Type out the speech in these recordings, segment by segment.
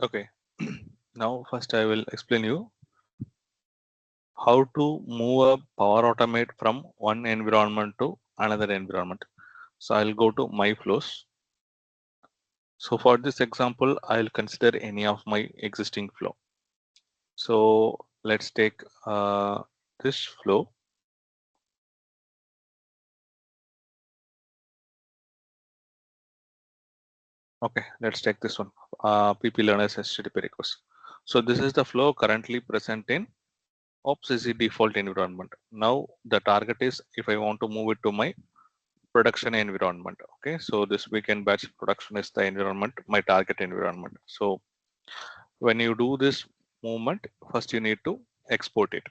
Okay. Now first I will explain you how to move a Power Automate from one environment to another environment. So I'll go to my flows. So for this example, I'll consider any of my existing flow. So let's take this flow. Okay, let's take this one. PP learners HTTP request. So this is the flow currently present in Ops is the default environment. Now the target is if I want to move it to my production environment. Okay, so this weekend batch production is the environment, my target environment. So when you do this movement, first you need to export it.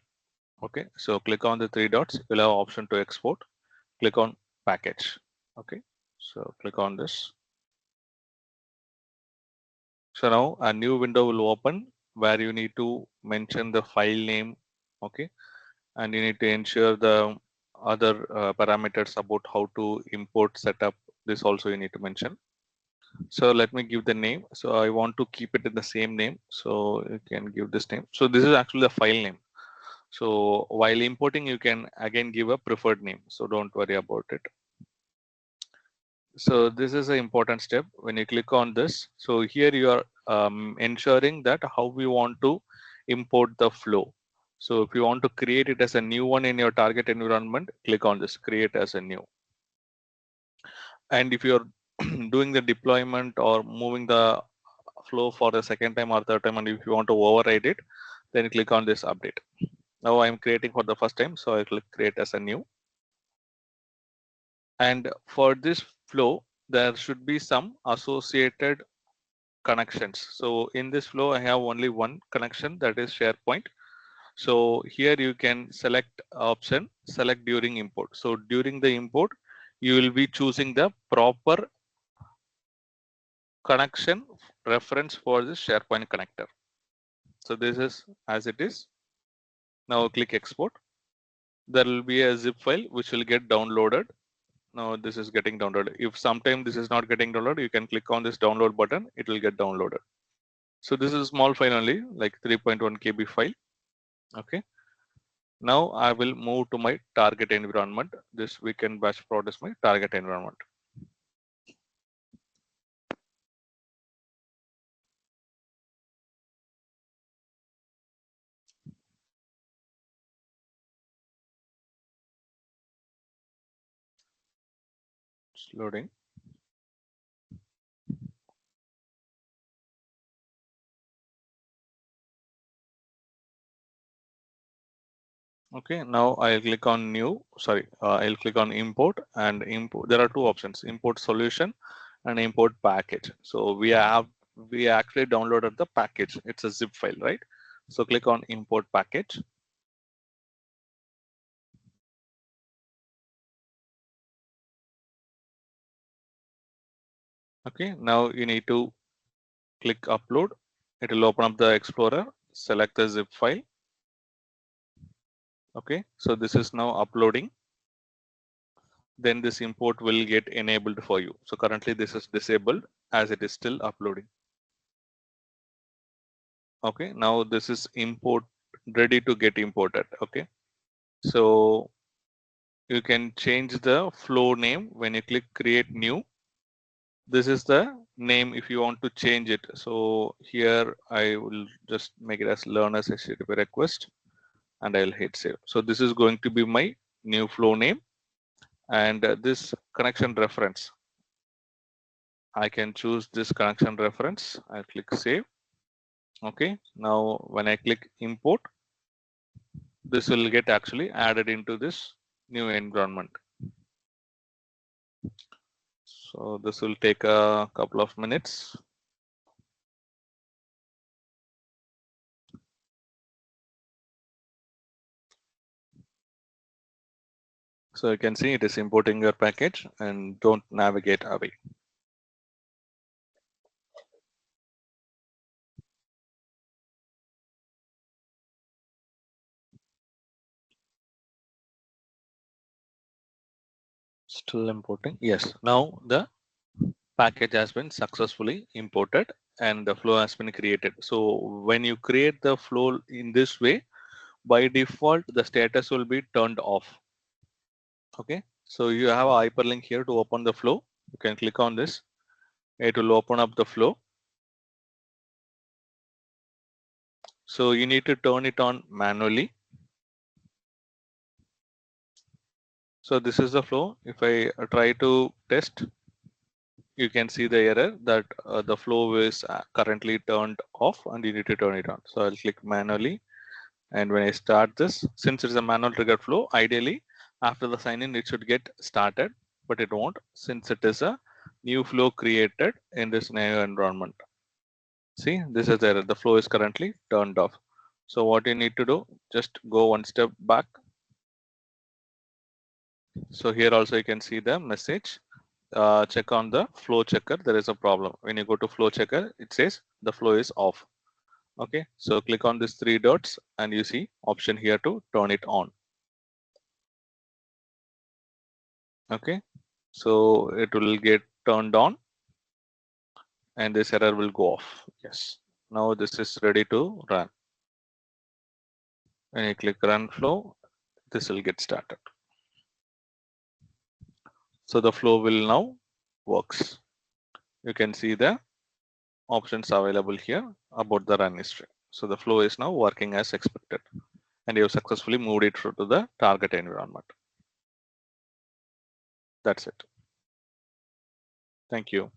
Okay, so click on the three dots, you'll have option to export. Click on package. Okay, so click on this. So now a new window will open where you need to mention the file name. Okay, and you need to ensure the other parameters about how to import setup. This also you need to mention. So let me give the name. So I want to keep it in the same name. So you can give this name. So this is actually the file name. So while importing, you can again give a preferred name. So don't worry about it. So this is an important step when you click on this. So here you are ensuring that how we want to import the flow. So if you want to create it as a new one in your target environment, click on this, create as a new. And if you're doing the deployment or moving the flow for the second time or third time, and if you want to override it, then click on this update. Now I'm creating for the first time, so I click create as a new. And for this flow, there should be some associated connections. So in this flow, I have only one connection, that is SharePoint. So here you can select option, select during import. So during the import, you will be choosing the proper connection reference for this SharePoint connector. So this is as it is. Now click export. There will be a zip file which will get downloaded. Now this is getting downloaded. If sometime this is not getting downloaded, you can click on this download button. It will get downloaded. So this is a small file only, like 3.1 KB file. Okay. Now I will move to my target environment. This weekend batch prod is my target environment. It's loading. Okay, now I'll click on new. Sorry, I'll click on import and import. There are two options: import solution and import package. So we actually downloaded the package. It's a zip file, right? So click on import package. Okay, now you need to click upload. It will open up the Explorer. Select the zip file. Okay, so this is now uploading. Then this import will get enabled for you. So currently this is disabled as it is still uploading. Okay, now this is import ready to get imported. Okay, so you can change the flow name when you click create new. This is the name if you want to change it. So here I will just make it as learners HTTP request and I'll hit save. So this is going to be my new flow name, and this connection reference, I can choose this connection reference. I'll click save. Okay, now when I click import, this will get actually added into this new environment. So this will take a couple of minutes. So you can see it is importing your package, and don't navigate away. Still importing. Yes, now the package has been successfully imported and the flow has been created. So when you create the flow in this way, by default, the status will be turned off. Okay. So you have a hyperlink here to open the flow. You can click on this. It will open up the flow. So you need to turn it on manually. So this is the flow. If I try to test, you can see the error that the flow is currently turned off and you need to turn it on. So I'll click manually. And when I start this, since it's a manual trigger flow, ideally after the sign in, it should get started, but it won't since it is a new flow created in this new environment. See, this is the error. The flow is currently turned off. So what you need to do, just go one step back. So here also you can see the message. Check on the flow checker. There is a problem. When you go to flow checker, it says the flow is off. Okay, so click on these three dots and you see option here to turn it on. Okay, so it will get turned on and this error will go off. Yes, now this is ready to run. When you click run flow, this will get started. So the flow will now works. You can see the options available here about the run history. So the flow is now working as expected and you have successfully moved it to the target environment. That's it. Thank you.